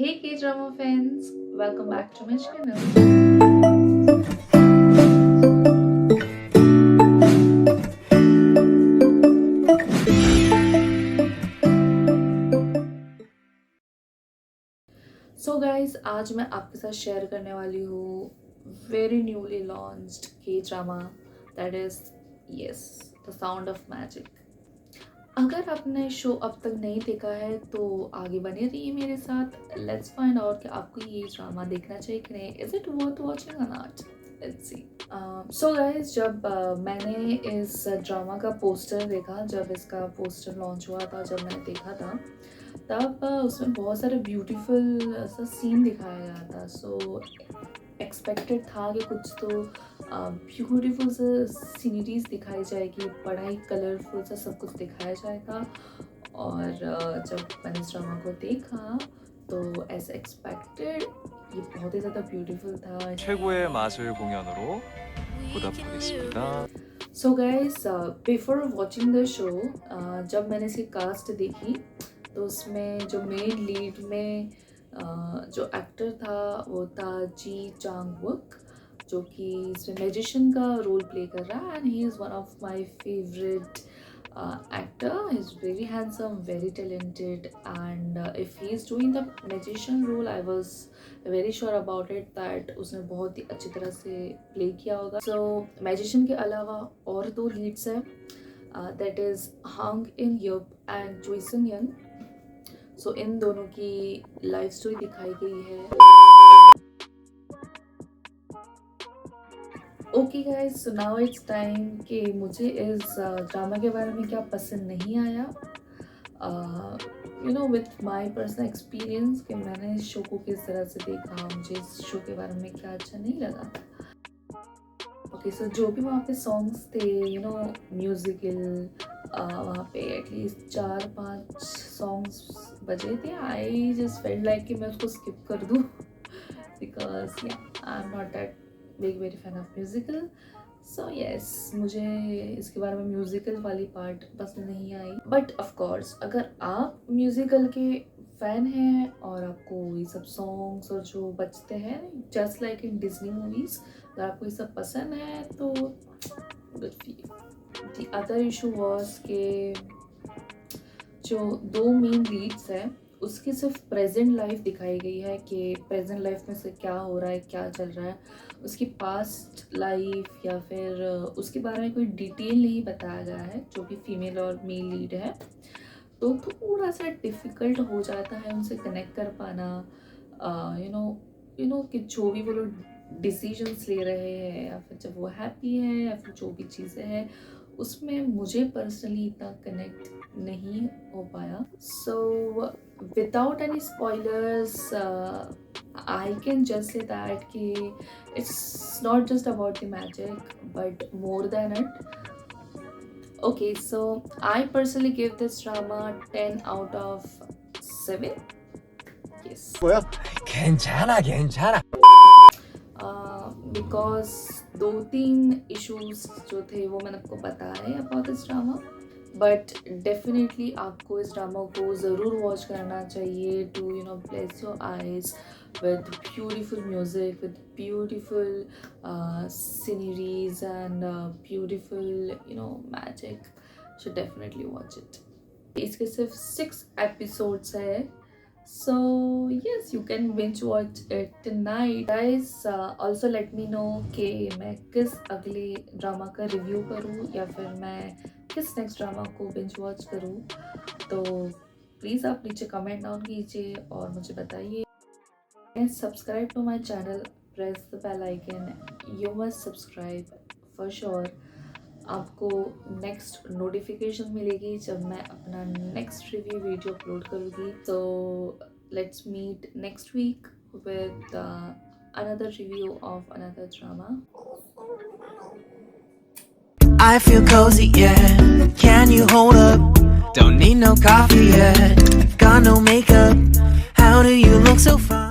Hey K-drama fans, welcome back to my channel. So guys, आज मैं आपके साथ शेयर करने वाली हूँ very newly launched K-drama that is yes, The Sound of Magic. अगर आपने शो अब तक नहीं देखा है तो आगे बने रहिए मेरे साथ. लेट्स फाइंड आउट कि आपको ये ड्रामा देखना चाहिए कि नहीं. इज इट वर्थ वॉचिंग और not. Let's see. So guys, जब मैंने इस ड्रामा का पोस्टर देखा, जब इसका पोस्टर लॉन्च हुआ था, जब मैंने देखा था, तब उसमें बहुत सारे ब्यूटीफुल सा सीन दिखाया गया था. सो एक्सपेक्टेड था कि कुछ तो ब्यूटीफुल सा सीनरीज दिखाई जाएगी, बड़ा ही कलरफुल सा सब कुछ दिखाया जाएगा. और जब मैंने इस ड्रामा को देखा तो एज एक्सपेक्टेड ये बहुत ही ज़्यादा ब्यूटीफुल था. 최고의 마술 공연으로 보답하겠습니다. So guys, before watching the show, जब मैंने इसकी कास्ट देखी तो उसमें जो मेन लीड में जो एक्टर था वो था जी चांग वुक, जो कि इसमें मैजिशियन का रोल प्ले कर रहा है. And he is one of my favourite actor. He's very handsome, very talented, and if he is doing the magician role, I was very sure about it that उसने बहुत ही अच्छी तरह से play किया होगा. So magician के अलावा और दो लीड्स हैं, that is Hang In Yup and Choi Seung Young. So इन दोनों की लाइफ स्टोरी दिखाई गई है. Okay guys, so now it's time कि मुझे इस ड्रामा के बारे में क्या पसंद नहीं आया. You know, with my personal experience कि मैंने इस शो को किस तरह से देखा, मुझे इस शो के बारे में क्या अच्छा नहीं लगा. ओके, सो जो भी वहाँ पे सॉन्ग्स थे, यू नो, म्यूजिकल, वहाँ पे एटलीस्ट 4-5 सॉन्ग्स बजे थे. आई जस्ट फेल्ट लाइक कि मैं उसको स्किप कर दूँ because I am not that very fan of musical. So yes, मुझे इसके बारे में म्यूज़िकल वाली पार्ट पसंद नहीं आई. बट ऑफ कोर्स अगर आप म्यूज़िकल के फ़ैन हैं और आपको ये सब सॉन्ग्स और जो बजते हैं just like in Disney movies, अगर आपको ये सब पसंद है तो good for you. The other issue was के जो दो मेन लीड्स हैं उसकी सिर्फ प्रेजेंट लाइफ दिखाई गई है कि प्रेजेंट लाइफ में से क्या हो रहा है, क्या चल रहा है. उसकी पास्ट लाइफ या फिर उसके बारे में कोई डिटेल नहीं बताया गया है, जो कि फीमेल और मेल लीड है. तो थोड़ा सा डिफ़िकल्ट हो जाता है उनसे कनेक्ट कर पाना. यू नो कि जो भी वो लोग डिसीजंस ले रहे हैं या फिर जब वो हैप्पी है या फिर जो भी चीज़ें हैं उसमें मुझे पर्सनली इतना कनेक्ट नहीं हो पाया. So without any spoilers I can just say that कि it's not just about the magic but more than it. Okay, so I personally give this drama 10 out of 7. Yes. 뭐야? 괜찮아. Because 2-3 issues जो थे वो मैंने आपको बताए about this drama. But definitely आपको इस drama को ज़रूर वॉच करना चाहिए to you know bless your eyes with beautiful music, with beautiful sceneries and beautiful, you know, magic. Should definitely watch it. इसके सिर्फ 6 episodes है. So yes, you can binge watch it tonight. Guys, also let me know कि मैं किस अगले drama का review करूँ या फिर मैं किस नेक्स्ट ड्रामा को बिंज वॉच करूँ. तो प्लीज़ आप नीचे कमेंट डाउन कीजिए और मुझे बताइए. And subscribe to my channel, press the bell icon. You must subscribe for sure. आपको नेक्स्ट नोटिफिकेशन मिलेगी जब मैं अपना नेक्स्ट रिव्यू वीडियो अपलोड करूँगी. So let's meet next week with another review of another drama. I feel cozy, yeah. Can you hold up? Don't need no coffee yet. Got no makeup. How do you look so fine?